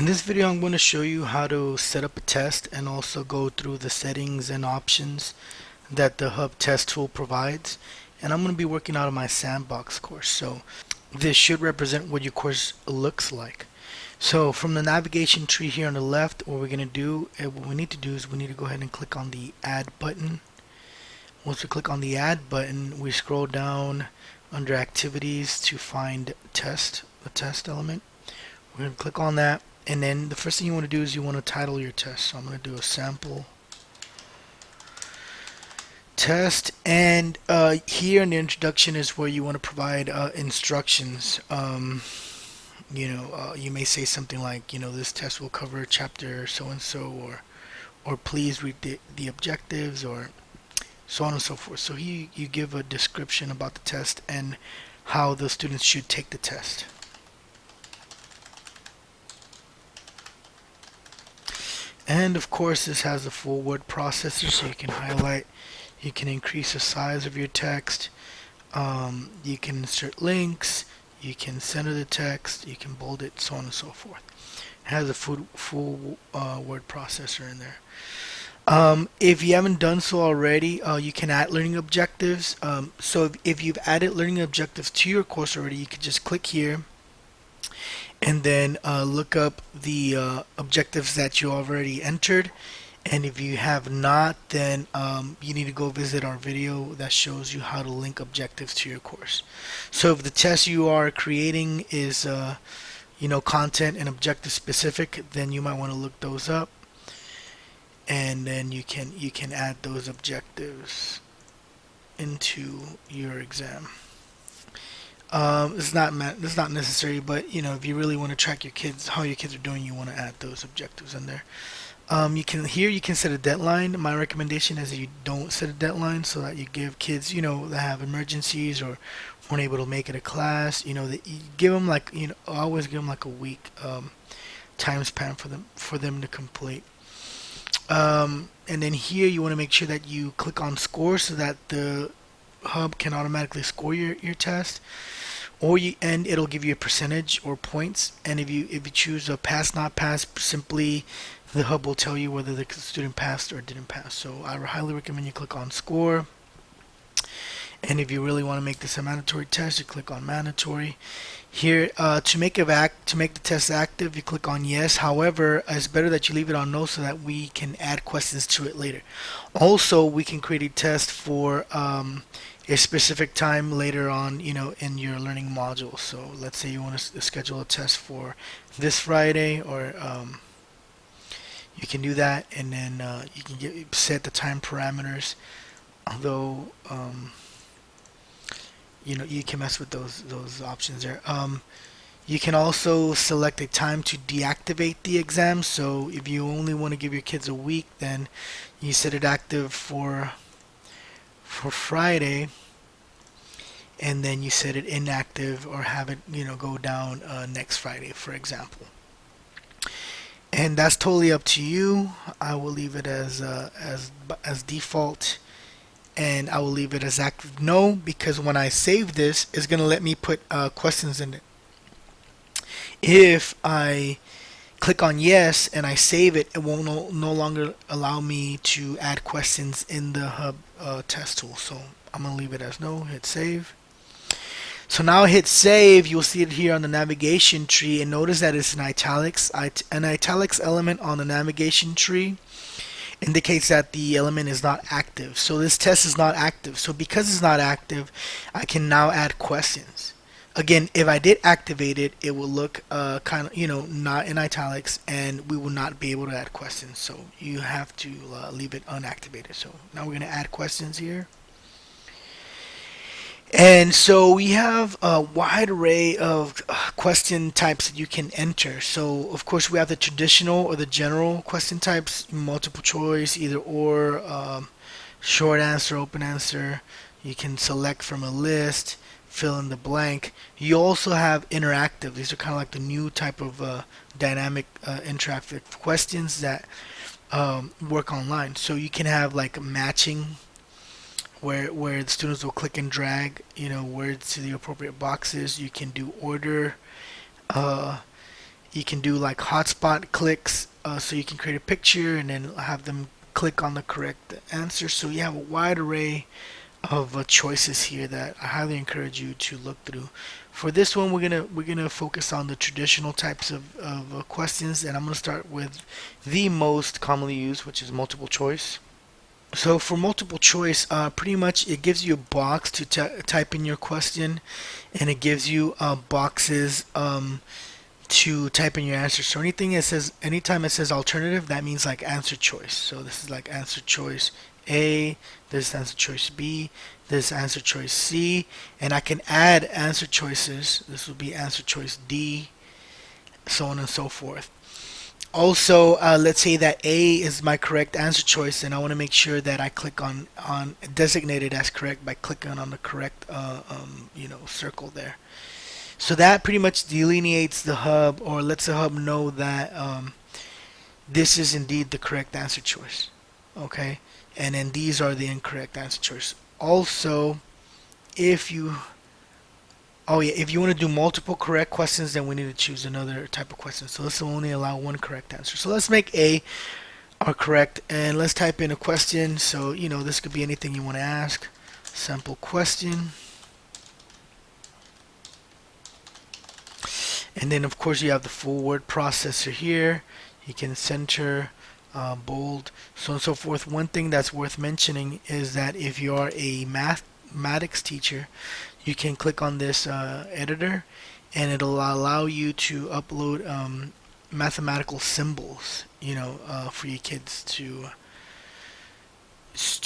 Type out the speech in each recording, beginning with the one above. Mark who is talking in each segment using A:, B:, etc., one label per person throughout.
A: In this video, I'm going to show you how to set up a test and also go through the settings and options that the Hub Test tool provides. And I'm going to be working out of my sandbox course. So this should represent what your course looks like. So from the navigation tree here on the left, what we're going to do, what we need to do is we need to go ahead and click on the Add button. Once we click on the Add button, we scroll down under Activities to find Test, the test element. We're going to click on that. And then the first thing you want to do is you want to title your test. So I'm going to do a sample test, and here in the introduction is where you want to provide instructions. You may say something like, this test will cover chapter so and so, or please read the objectives, or so on and so forth. So here you give a description about the test and how the students should take the test. And of course, this has a full word processor, so you can highlight, you can increase the size of your text, you can insert links, you can center the text, you can bold it, so on and so forth. It has a full word processor in there. If you haven't done so already, you can add learning objectives. So if you've added learning objectives to your course already, you can just click here and then look up the objectives that you already entered. And if you have not, then you need to go visit our video that shows you how to link objectives to your course. So if the test you are creating is content and objective specific, then you might want to look those up, and then you can add those objectives into your exam. It's not necessary, but if you really want to track your kids, how your kids are doing, you want to add those objectives in there. You can set a deadline. My recommendation is that you don't set a deadline, so that you give kids that have emergencies or weren't able to make it a class, that you give them like always give them like a week time span for them to complete. And then here you want to make sure that you click on score so that the Hub can automatically score your test, and it'll give you a percentage or points. And if you choose a pass not pass, simply the Hub will tell you whether the student passed or didn't pass. So I highly recommend you click on score. And if you really want to make this a mandatory test, you click on mandatory. Here, to make the test active, you click on yes. However, it's better that you leave it on no so that we can add questions to it later. Also, we can create a test for a specific time later on, in your learning module. So let's say you want to schedule a test for this Friday, or you can do that, and then you can set the time parameters. Although you can mess with those options there. You can also select a time to deactivate the exam. So if you only want to give your kids a week, then you set it active for Friday, and then you set it inactive or have it go down next Friday, for example. And that's totally up to you. I will leave it as default, and I will leave it as active no, because when I save this, it's going to let me put questions in it. If I click on yes and I save it, it won't no longer allow me to add questions in the Hub test tool. So I'm going to leave it as no, hit save. So now hit save, you'll see it here on the navigation tree, and notice that it's in italics. An italics element on the navigation tree indicates that the element is not active. So this test is not active. So because it's not active, I can now add questions. Again, if I did activate it, it will look kind of not in italics, and we will not be able to add questions. So you have to leave it unactivated. So now we're going to add questions here. And so we have a wide array of question types that you can enter. So of course we have the traditional or the general question types, multiple choice, either or, short answer, open answer. You can select from a list, fill in the blank. You also have interactive. These are kind of like the new type of dynamic interactive questions that work online. So you can have like matching, where the students will click and drag words to the appropriate boxes. You can do order, You can do like hotspot clicks, so you can create a picture and then have them click on the correct answer. So you have a wide array of choices here that I highly encourage you to look through. For this one, we're gonna focus on the traditional types of questions, and I'm gonna start with the most commonly used, which is multiple choice. So for multiple choice, pretty much it gives you a box to type in your question, and it gives you boxes to type in your answer. So anytime it says alternative, that means like answer choice. So this is like answer choice A, this is answer choice B, this is answer choice C, and I can add answer choices. This will be answer choice D, so on and so forth. Also, let's say that A is my correct answer choice, and I want to make sure that I click on designated as correct by clicking on the correct circle there. So that pretty much delineates the hub, or lets the hub know that this is indeed the correct answer choice. Okay, and then these are the incorrect answer choice. Also, if you oh yeah, if you want to do multiple correct questions, then we need to choose another type of question. So this will only allow one correct answer. So let's make A our correct, and let's type in a question. So this could be anything you want to ask. Sample question. And then of course you have the full word processor here. You can center, bold, so on and so forth. One thing that's worth mentioning is that if you are a mathematics teacher, you can click on this editor, and it'll allow you to upload mathematical symbols, for your kids to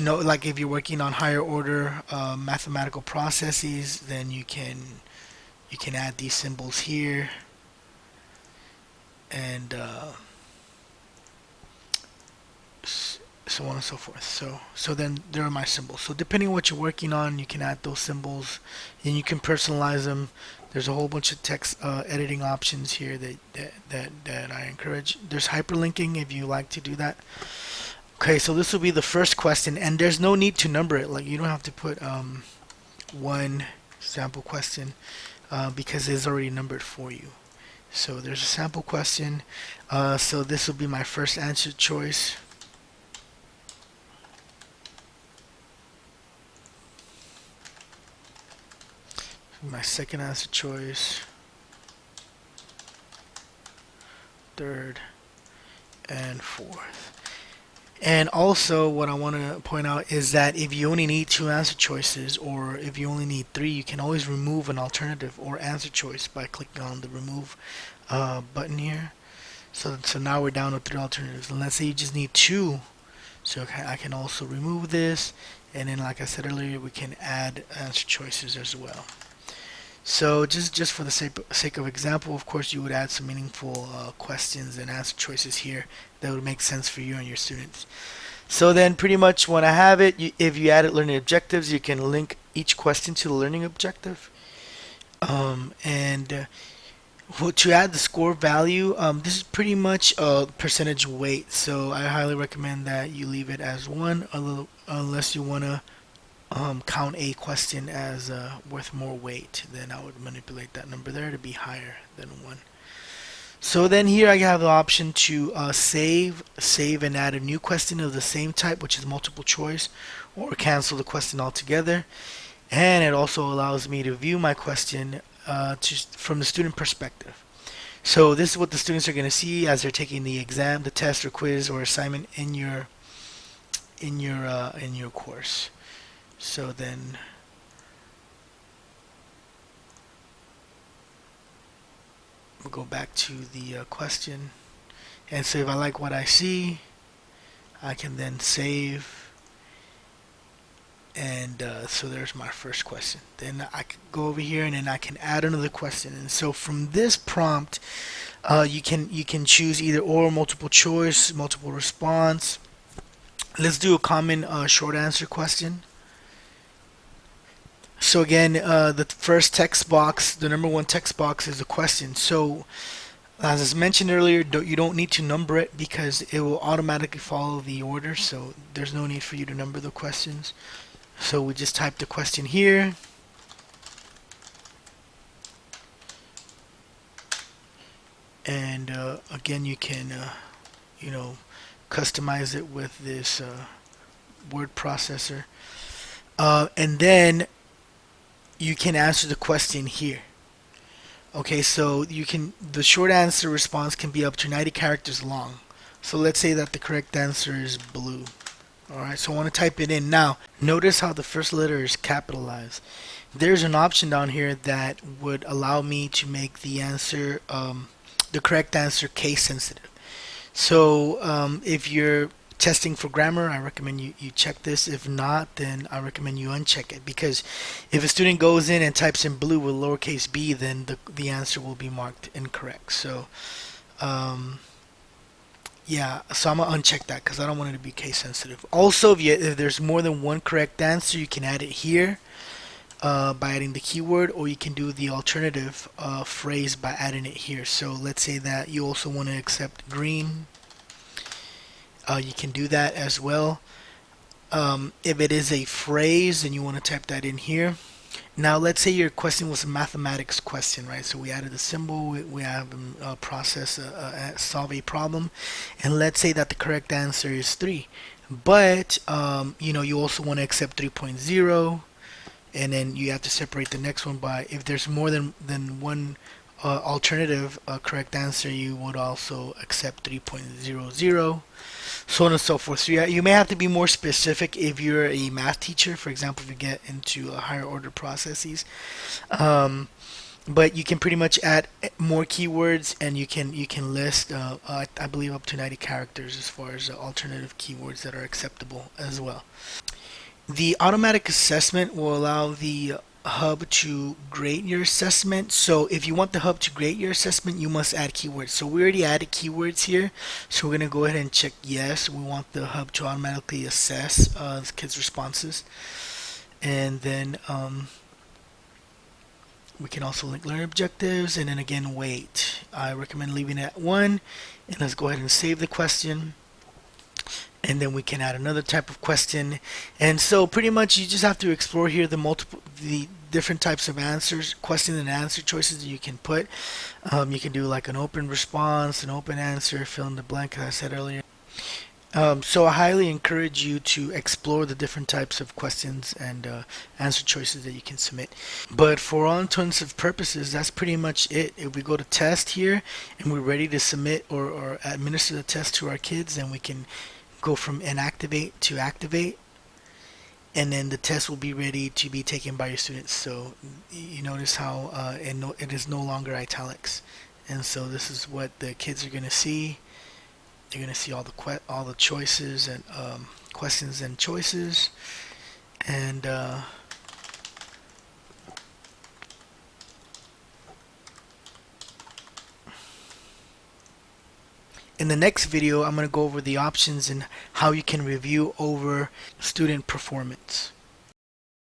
A: know. Like if you're working on higher order mathematical processes, then you can add these symbols here, and so on and so forth. So then there are my symbols. So depending on what you're working on, you can add those symbols, and you can personalize them. There's a whole bunch of text editing options here that I encourage. There's hyperlinking if you like to do that. Okay, so this will be the first question, and there's no need to number it. Like you don't have to put one sample question because it's already numbered for you. So there's a sample question. So this will be my first answer choice. My second answer choice, third, and fourth. And also what I want to point out is that if you only need two answer choices, or if you only need three, you can always remove an alternative or answer choice by clicking on the remove button here. So now we're down to three alternatives. And let's say you just need two. So I can also remove this, and then like I said earlier, we can add answer choices as well. So just for the sake of example, of course, you would add some meaningful questions and answer choices here that would make sense for you and your students. So then pretty much when I have it, if you added learning objectives, you can link each question to the learning objective. And to add the score value, this is pretty much a percentage weight. So I highly recommend that you leave it as 1, unless you want to count a question as worth more weight. Then I would manipulate that number there to be higher than 1. So then here I have the option to save and add a new question of the same type, which is multiple choice, or cancel the question altogether. And it also allows me to view my question from the student perspective. So this is what the students are going to see as they're taking the exam, the test, or quiz, or assignment in your course. So then we'll go back to the question, and so if I like what I see, I can then save, and so there's my first question. Then I can go over here and then I can add another question. And so from this prompt, you can choose either or, multiple choice, multiple response. Let's do a common short answer question. So again, the first text box, the number one text box, is the question. So as I mentioned earlier, you don't need to number it because it will automatically follow the order. So there's no need for you to number the questions. So we just type the question here. And again, you can you know, customize it with this word processor. And then you can answer the question here. Okay, so you can, the short answer response can be up to 90 characters long. So let's say that the correct answer is blue. Alright, so I want to type it in. Now, notice how the first letter is capitalized. There's an option down here that would allow me to make the answer, the correct answer, case sensitive. So if you're testing for grammar, I recommend you check this. If not, then I recommend you uncheck it, because if a student goes in and types in blue with lowercase b, then the answer will be marked incorrect. So um, yeah, so I'm gonna uncheck that because I don't want it to be case sensitive. Also, if there's more than one correct answer, you can add it here by adding the keyword, or you can do the alternative phrase by adding it here. So let's say that you also want to accept green. You can do that as well. If it is a phrase, then you want to type that in here. Now, let's say your question was a mathematics question, right? So we added a symbol, we have a process, solve a problem, and let's say that the correct answer is 3. But, you know, you also want to accept 3.0, and then you have to separate the next one by, if there's more than one alternative correct answer, you would also accept 3.00, so on and so forth. So you may have to be more specific if you're a math teacher, for example, if you get into higher order processes. Um, but you can pretty much add more keywords, and you can list I believe up to 90 characters as far as alternative keywords that are acceptable as well. The automatic assessment will allow the hub to grade your assessment. So if you want the hub to grade your assessment, you must add keywords. So we already added keywords here. So we're going to go ahead and check yes. We want the hub to automatically assess the kids' responses. And then we can also link learning objectives, and then again weight. I recommend leaving it at 1. And let's go ahead and save the question, and then we can add another type of question. And so pretty much you just have to explore here the different types of answers, question and answer choices that you can put. You can do like an open response, an open answer, fill in the blank, as I said earlier. So I highly encourage you to explore the different types of questions and answer choices that you can submit. But for all intensive purposes, that's pretty much it. If we go to test here and we're ready to submit or administer the test to our kids, then we can go from inactivate to activate, and then the test will be ready to be taken by your students. So you notice how it is no longer italics, and so this is what the kids are going to see. They're going to see all the choices and questions and choices, and in the next video, I'm going to go over the options and how you can review over student performance.